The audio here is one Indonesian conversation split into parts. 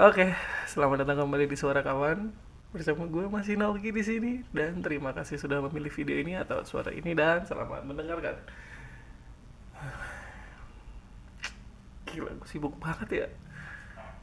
Oke, selamat datang kembali di Suara Kawan. Bersama gue masih Naoki di sini dan terima kasih sudah memilih video ini atau suara ini dan selamat mendengarkan. Gila, gue sibuk banget ya.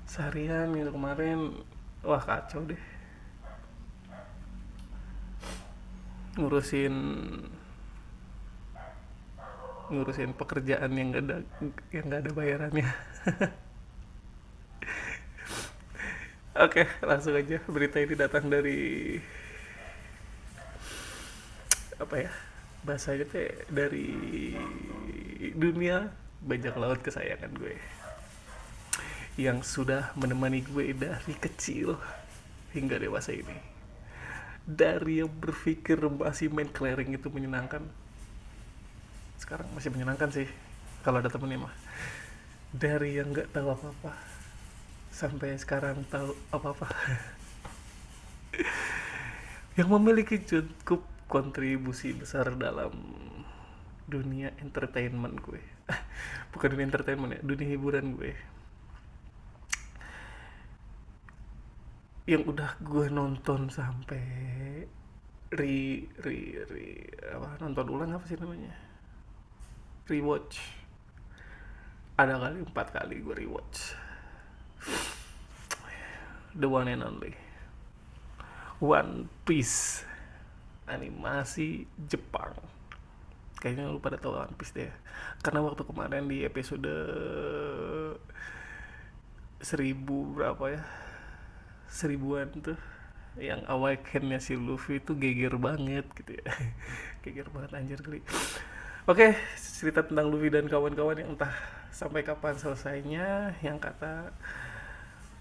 Seharian gitu kemarin, wah kacau deh. Ngurusin ngurusin pekerjaan yang gak ada bayarannya. Oke, langsung aja. Berita ini datang dari apa ya? Bahasanya teh dari dunia bajak laut kesayangan gue yang sudah menemani gue dari kecil hingga dewasa ini. Dari yang berpikir masih main kelereng itu menyenangkan, sekarang masih menyenangkan sih kalau ada temennya mah. Dari yang nggak tahu apa-apa sampai sekarang tahu apa-apa. Yang memiliki cukup kontribusi besar dalam dunia entertainment gue. Bukan dunia entertainment ya, dunia hiburan gue. Yang udah gue nonton sampai re re re apa, nonton ulang apa sih namanya, rewatch. Ada kali 4 kali gue rewatch the one and only One Piece, animasi Jepang. Kayaknya lu pada tahu One Piece deh, karena waktu kemarin di episode 1000 berapa ya, seribuan tuh, yang awakennya si Luffy itu geger banget gitu ya. Geger banget anjir kali. Oke, cerita tentang Luffy dan kawan-kawan yang entah sampai kapan selesainya. Yang kata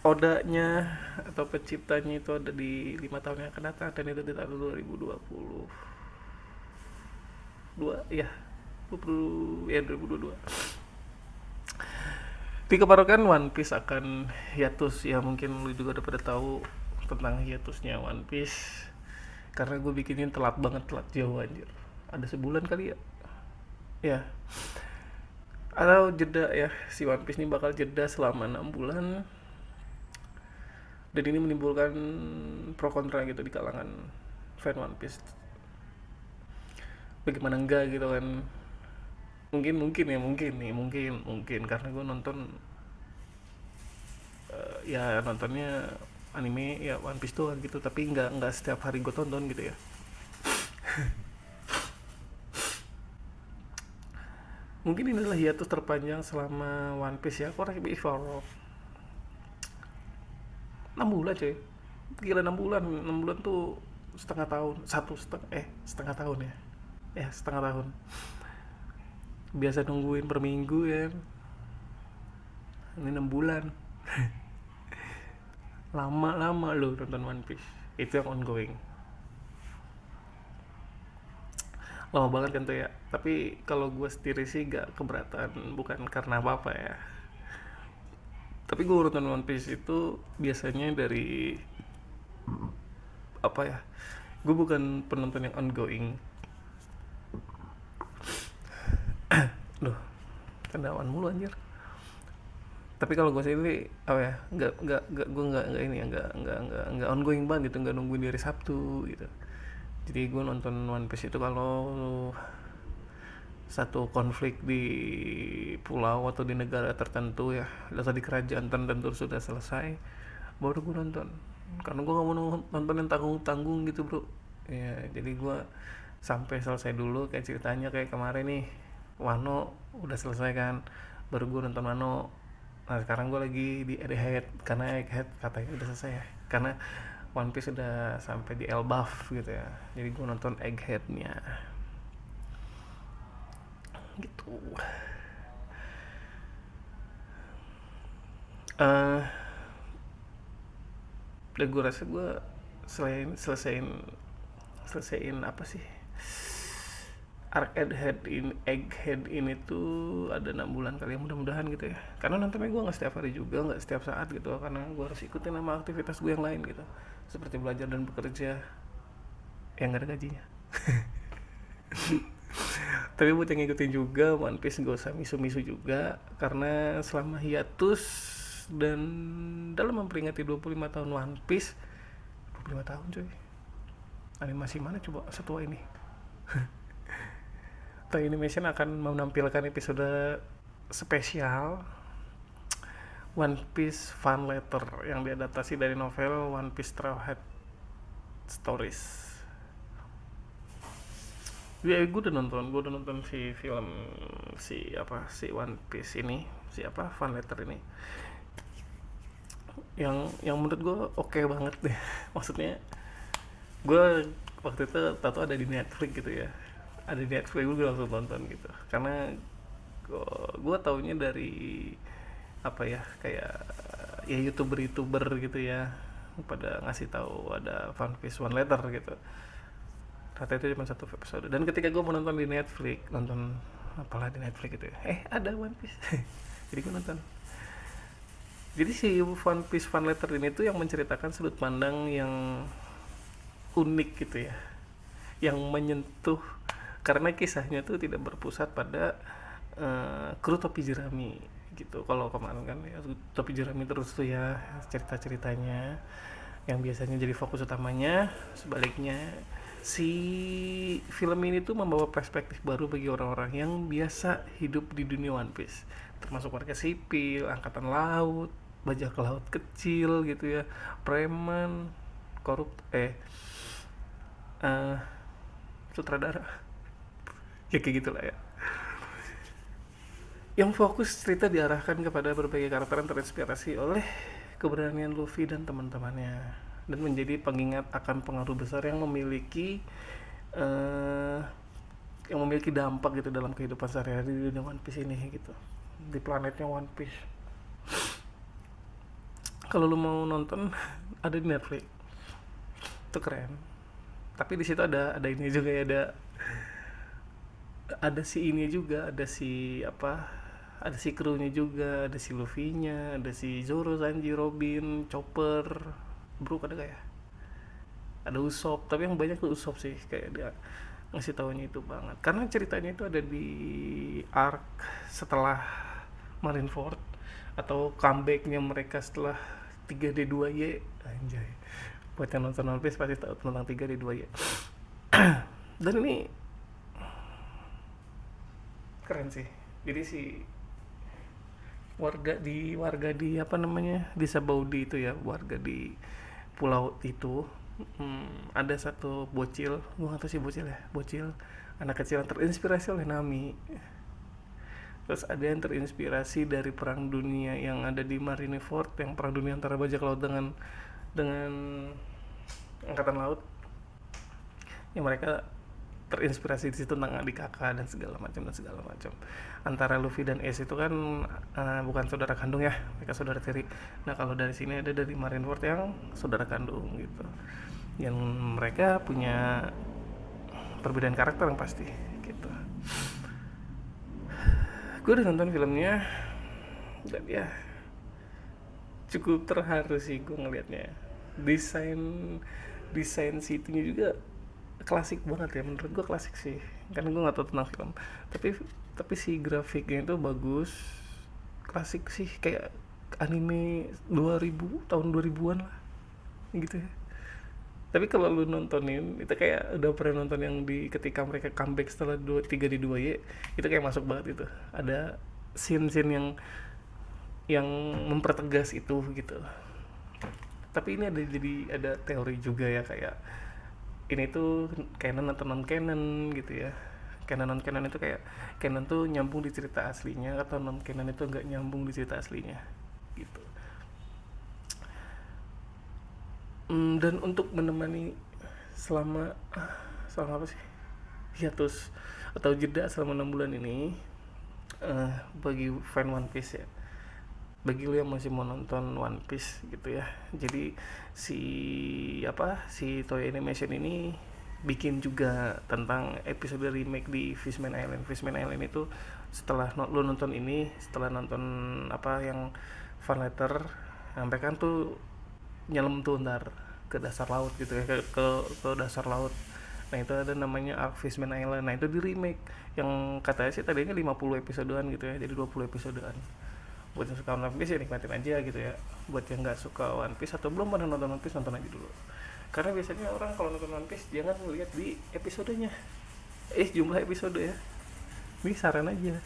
Odanya atau penciptanya itu ada di 5 tahun yang akan datang, dan itu di tahun 2022 ya, 20 ya 2022. Dikabarkan One Piece akan hiatus. Ya mungkin lu juga udah pada tahu tentang hiatusnya One Piece, karena gue bikinnya telat banget, telat jauh anjir. Ada sebulan kali ya. Ya, atau jeda ya, si One Piece ini bakal jeda selama 6 bulan. Dan ini menimbulkan pro kontra gitu di kalangan fan One Piece. Bagaimana enggak gitu kan. Mungkin karena gue nonton, ya nontonnya anime ya One Piece doang gitu, tapi nggak setiap hari gue tonton gitu ya. Mungkin inilah hiatus terpanjang selama One Piece ya. Correct me if I'm wrong. 6 bulan coy. Gila, 6 bulan. 6 bulan tuh setengah tahun. Setengah tahun ya. Ya setengah tahun. Biasa nungguin per minggu ya. Ini 6 bulan. Lama-lama lo nonton One Piece. Itu yang ongoing. Lama banget kan tuh ya. Tapi kalau gue sendiri sih gak keberatan. Bukan karena apa-apa ya. Tapi gue nonton One Piece itu biasanya dari apa ya, gue bukan penonton yang ongoing. Duh, kendawaan mulu anjir. Tapi kalau gue sendiri apa ya, nggak gue nggak ini ya, nggak ongoing banget gitu, nggak nungguin dari Sabtu gitu. Jadi gue nonton One Piece itu kalau satu konflik di pulau atau di negara tertentu ya, atau di kerajaan tertentu sudah selesai, baru gue nonton. Karena gue nggak mau nonton yang tanggung-tanggung gitu bro. Ya jadi gue sampai selesai dulu, kayak ceritanya kayak kemarin nih, Wano udah selesai kan, baru gue nonton Wano. Nah sekarang gue lagi di Egghead, karena Egghead katanya udah selesai ya, karena One Piece udah sampai di Elbaf gitu ya. Jadi gue nonton Eggheadnya gitu. eh dan gue rasa gue selain selesaiin apa sih, arc Egghead ini tuh ada 6 bulan kali ya, mudah-mudahan gitu ya. Karena nontonnya gue nggak setiap hari juga, nggak setiap saat gitu, karena gue harus ikutin sama aktivitas gue yang lain gitu, seperti belajar dan bekerja yang gak ada gajinya. Tapi buat yang ngikutin juga One Piece gak usah misu-misu juga, karena selama hiatus Dan dalam memperingati 25 tahun One Piece, 25 tahun coy, animasi mana coba setua ini? Toei Animation akan menampilkan episode spesial One Piece Fan Letter yang diadaptasi dari novel One Piece Trailhead Stories. Ya, gue udah nonton si film si One Piece ini, si Fan Letter ini. Yang menurut gue oke banget deh. Maksudnya gue waktu itu tahu ada di Netflix gitu ya. Ada di Netflix, gue langsung nonton gitu. Karena gue taunya dari kayak ya youtuber gitu ya, pada ngasih tahu ada One Piece One Letter gitu. Ternyata itu cuma satu episode. Dan ketika gue menonton di Netflix, nonton apalah di Netflix gitu ya, ada One Piece. Jadi gue nonton. Jadi si One Piece Fan Letter ini tuh yang menceritakan sudut pandang yang unik gitu ya, yang menyentuh, karena kisahnya tuh tidak berpusat pada kru topi jerami gitu. Kalau kemarin kan ya, topi jerami terus tuh ya cerita-ceritanya yang biasanya jadi fokus utamanya. Sebaliknya si film ini tuh membawa perspektif baru bagi orang-orang yang biasa hidup di dunia One Piece, termasuk warga sipil, angkatan laut, bajak laut kecil gitu ya, preman, sutradara, ya kayak gitulah ya. Yang fokus cerita diarahkan kepada berbagai karakter yang terinspirasi oleh keberanian Luffy dan teman-temannya, dan menjadi pengingat akan pengaruh besar yang memiliki dampak gitu dalam kehidupan sehari-hari di dunia One Piece ini gitu, di planetnya One Piece. Kalau lu mau nonton, ada di Netflix, itu keren. Tapi di situ ada ini juga ya, ada si ini juga, ada si krunya juga, ada si Luffy-nya, ada si Zoro, Sanji, Robin, Chopper, Brook ada kayak, ada Usopp. Tapi yang banyak tuh Usopp sih, kayak dia ngasih taunya itu banget, karena ceritanya itu ada di arc setelah Marineford, atau comebacknya mereka setelah 3D2Y. Anjay, buat yang nonton One Piece pasti tahu tentang 3D2Y. Dan ini keren sih. Jadi si warga di di Sabaudi itu ya, warga di pulau itu, ada satu bocil, gue nggak tahu sih bocil anak kecil yang terinspirasi oleh Nami. Terus ada yang terinspirasi dari perang dunia yang ada di Marineford, yang perang dunia antara bajak laut dengan angkatan laut, yang mereka terinspirasi di situ tentang adik kakak dan segala macam. Antara Luffy dan Ace itu kan bukan saudara kandung ya, mereka saudara tiri. Nah kalau dari sini ada dari Marineford yang saudara kandung gitu, yang mereka punya perbedaan karakter yang pasti gitu. Gue udah nonton filmnya dan ya cukup terharu sih gue ngelihatnya. Desain situnya juga klasik banget ya, menurut gue klasik sih, karena gue nggak tahu tentang film, tapi si grafiknya itu bagus, klasik sih, kayak anime 2000 tahun 2000-an lah gitu ya. Tapi kalau lu nontonin itu kayak udah pernah nonton yang ketika mereka comeback setelah 3D2Y, itu kayak masuk banget itu. Ada scene-scene yang mempertegas itu gitu. Tapi ini ada teori juga ya, kayak ini tuh canon atau non canon gitu ya. Canon non canon itu kayak canon tuh nyambung di cerita aslinya, atau non canon itu nggak nyambung di cerita aslinya gitu. Dan untuk menemani selama apa sih, hiatus atau jeda selama 6 bulan ini, bagi fan One Piece ya, bagi lu yang masih mau nonton One Piece gitu ya, jadi si Toei Animation ini bikin juga tentang episode remake di Fishman Island. Fishman Island itu setelah lu nonton ini, setelah nonton yang Fan Letter, mereka kan tuh nyelam tuh ntar ke dasar laut gitu ya, ke dasar laut. Nah itu ada namanya Arc Fishman Island. Nah itu di remake, yang katanya sih tadinya 50 episodean gitu ya, jadi 20 episodean. Buat yang suka One Piece ya nikmatin aja gitu ya. Buat yang nggak suka One Piece atau belum pernah nonton One Piece, nonton aja dulu. Karena biasanya orang kalau nonton One Piece jangan ngeliat di episodenya, jumlah episode ya. Ini saran aja,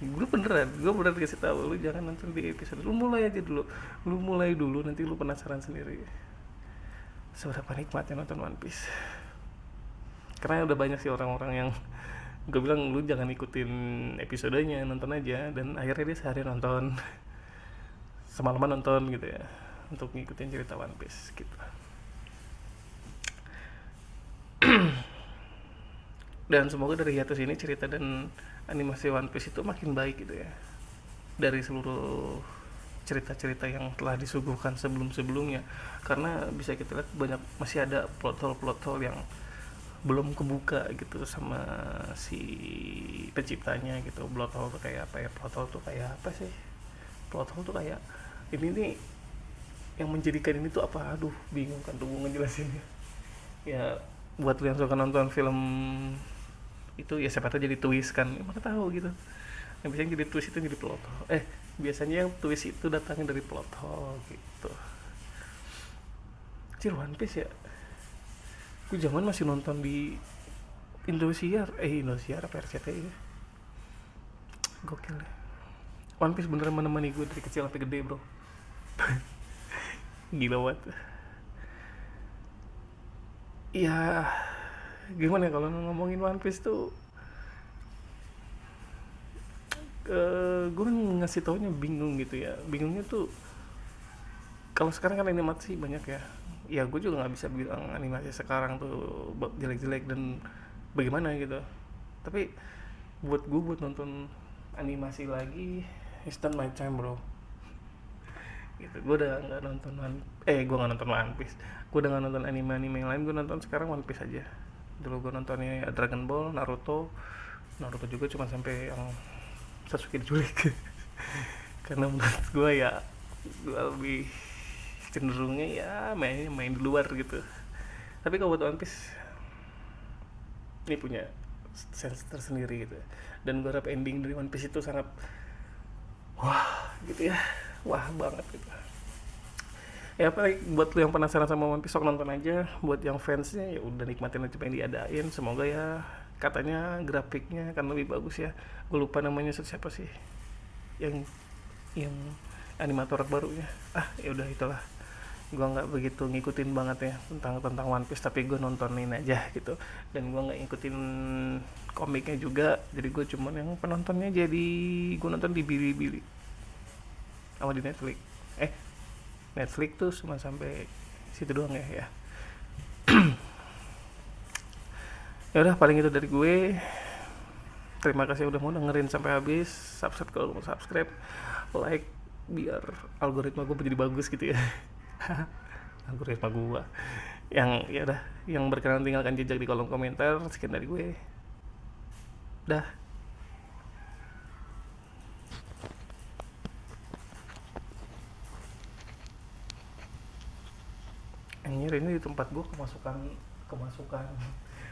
gue beneran kasih tahu lu jangan nonton di episode, lu mulai aja dulu, nanti lu penasaran sendiri seberapa nikmatnya nonton One Piece. Karena udah banyak sih orang-orang yang gue bilang lu jangan ikutin episodenya, nonton aja, dan akhirnya dia sehari nonton semalaman nonton gitu ya untuk ngikutin cerita One Piece gitu. Dan semoga dari hiatus ini cerita dan animasi One Piece itu makin baik gitu ya, dari seluruh cerita-cerita yang telah disuguhkan sebelum-sebelumnya. Karena bisa kita lihat banyak, masih ada plot hole yang belum kebuka gitu sama si penciptanya gitu. Plot hole tuh kayak apa ya? Plot hole tuh kayak apa sih? Plot hole tuh kayak ini nih, yang menjadikan ini tuh apa? Aduh, bingung kan tuh gue ngejelasinnya. Ya buat lu yang suka nonton film itu ya siapa tahu jadi twist kan, mana tahu gitu. Yang biasanya jadi twist itu jadi plot hole. Biasanya yang twist itu datangnya dari plot hole gitu. Cir, One Piece ya, gue zaman masih nonton di Indosiar apa RCTI ya. Gokil deh. One Piece beneran menemani gue dari kecil sampai gede bro. Gila banget. Ya gimana ya kalau ngomongin One Piece tuh, gue ngasih taunya bingung gitu ya. Bingungnya tuh kalau sekarang kan animasi banyak ya. Ya gue juga nggak bisa bilang animasi sekarang tuh jelek-jelek dan bagaimana gitu. Tapi buat gue buat nonton animasi lagi, it's not my time bro. Gitu. Gue udah nggak nonton gue nggak nonton One Piece. Gue udah nggak nonton anime yang lain. Gue nonton sekarang One Piece aja. Dulu gue nontonnya Dragon Ball, Naruto juga cuma sampai yang Sasuke diculik. Karena menurut gue ya, gue lebih cenderungnya ya main di luar gitu. Tapi kalau buat One Piece ini punya sense tersendiri gitu. Dan gue harap ending dari One Piece itu sangat wah gitu ya, wah banget gitu. Ya apalagi buat lu yang penasaran sama One Piece, sok nonton aja. Buat yang fansnya ya udah nikmatin aja apa yang diadain. Semoga ya, katanya grafiknya akan lebih bagus ya. Gue lupa namanya siapa sih yang animator barunya. Ya udah itulah. Gue nggak begitu ngikutin banget ya tentang One Piece, tapi gue nontonin aja gitu. Dan gue nggak ngikutin komiknya juga, jadi gue cuman yang penontonnya. Jadi gue nonton di Bilibili sama di Netflix tuh cuma sampai situ doang ya. Ya udah, paling itu dari gue. Terima kasih udah mau dengerin sampai habis. Subscribe kalau mau subscribe, like biar algoritma gue menjadi bagus gitu ya. Algoritma gue yang ya udah, yang berkenan tinggalkan jejak di kolom komentar. Sekian dari gue, dah. Anjir, ini di tempat gue kemasukan